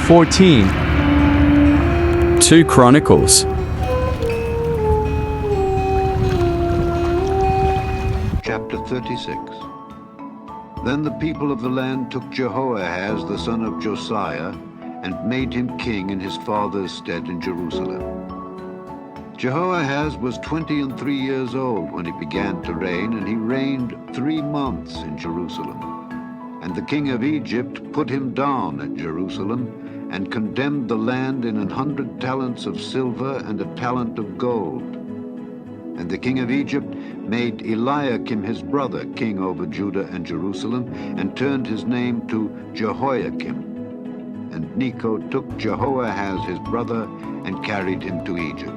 14. 2 Chronicles. Chapter 36. Then the people of the land took Jehoiahaz the son of Josiah and made him king in his father's stead in Jerusalem. Jehoiahaz was 23 years old when he began to reign, and he reigned 3 months in Jerusalem. And the king of Egypt put him down at Jerusalem and condemned the land in 100 talents of silver and a talent of gold. And the king of Egypt made Eliakim his brother king over Judah and Jerusalem, and turned his name to Jehoiakim. And Necho took Jehoiahaz his brother and carried him to Egypt.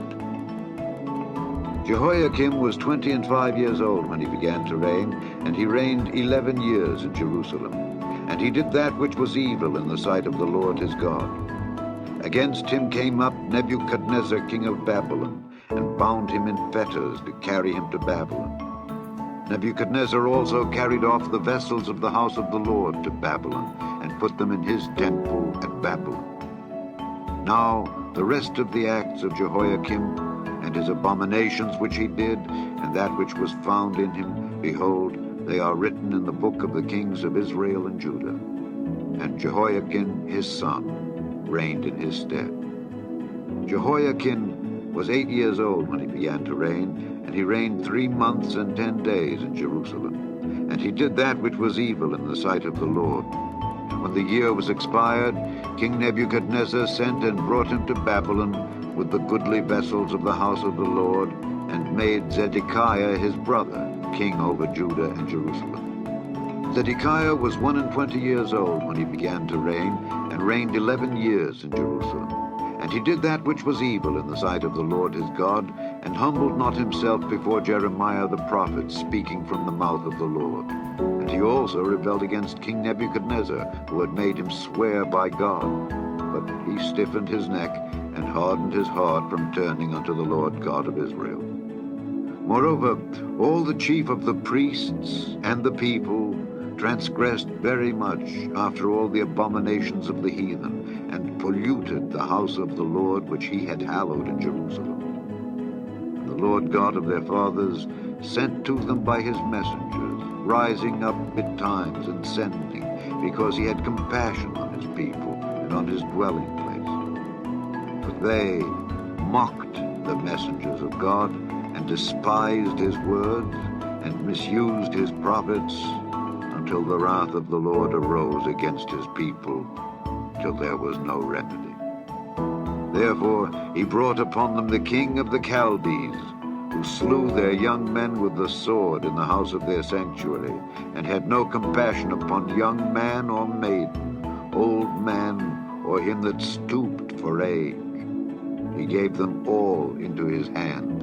Jehoiakim was 25 years old when he began to reign, and he reigned 11 years in Jerusalem. And he did that which was evil in the sight of the Lord his God. Against him came up Nebuchadnezzar king of Babylon, and bound him in fetters to carry him to Babylon. Nebuchadnezzar also carried off the vessels of the house of the Lord to Babylon, and put them in his temple at Babylon. Now the rest of the acts of Jehoiakim, and his abominations which he did, and that which was found in him, behold, they are written in the book of the kings of Israel and Judah. And Jehoiakim his son reigned in his stead. Jehoiakim was 8 years old when he began to reign, and he reigned 3 months and 10 days in Jerusalem. And he did that which was evil in the sight of the Lord. And when the year was expired, King Nebuchadnezzar sent and brought him to Babylon with the goodly vessels of the house of the Lord, and made Zedekiah his brother king over Judah and Jerusalem. Zedekiah was 21 years old when he began to reign, and reigned 11 years in Jerusalem. And he did that which was evil in the sight of the Lord his God, and humbled not himself before Jeremiah the prophet, speaking from the mouth of the Lord. And he also rebelled against King Nebuchadnezzar, who had made him swear by God. But he stiffened his neck, and hardened his heart from turning unto the Lord God of Israel. Moreover, all the chief of the priests and the people transgressed very much after all the abominations of the heathen, and polluted the house of the Lord which he had hallowed in Jerusalem. And the Lord God of their fathers sent to them by his messengers, rising up betimes and sending, because he had compassion on his people and on his dwelling place. But they mocked the messengers of God, and despised his words, and misused his prophets, until the wrath of the Lord arose against his people, till there was no remedy. Therefore he brought upon them the king of the Chaldees, who slew their young men with the sword in the house of their sanctuary, and had no compassion upon young man or maiden, old man, or him that stooped for age. He gave them all into his hand.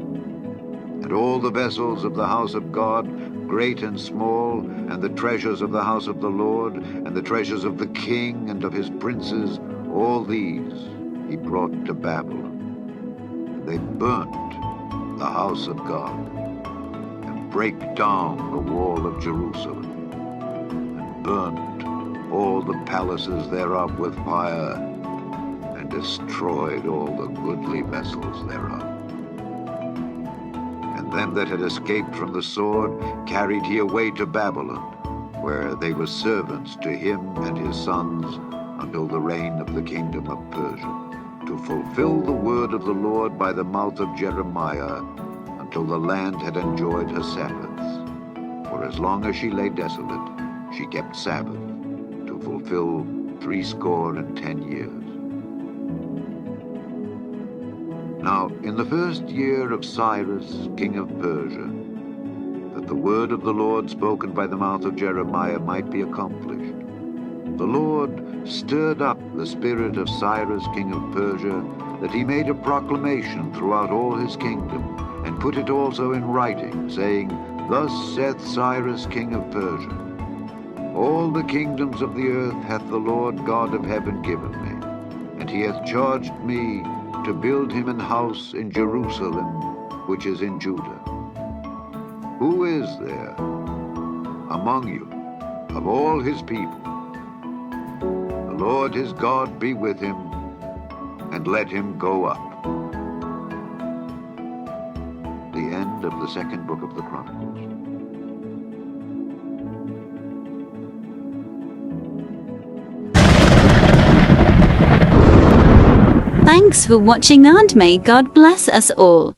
And all the vessels of the house of God, great and small, and the treasures of the house of the Lord, and the treasures of the king and of his princes, all these he brought to Babylon. And they burnt the house of God, and brake down the wall of Jerusalem, and burnt all the palaces thereof with fire, and destroyed all the goodly vessels thereof. And them that had escaped from the sword carried he away to Babylon, where they were servants to him and his sons until the reign of the kingdom of Persia, to fulfill the word of the Lord by the mouth of Jeremiah, until the land had enjoyed her Sabbaths. For as long as she lay desolate, she kept Sabbath, to fulfill 70 years. Now, in the first year of Cyrus, king of Persia, that the word of the Lord spoken by the mouth of Jeremiah might be accomplished, the Lord stirred up the spirit of Cyrus, king of Persia, that he made a proclamation throughout all his kingdom, and put it also in writing, saying, Thus saith Cyrus, king of Persia, All the kingdoms of the earth hath the Lord God of heaven given me, and he hath charged me to build him an house in Jerusalem, which is in Judah. Who is there among you of all his people? The Lord his God be with him, and let him go up. The end of the second book of the Chronicles. Thanks for watching, and may God bless us all.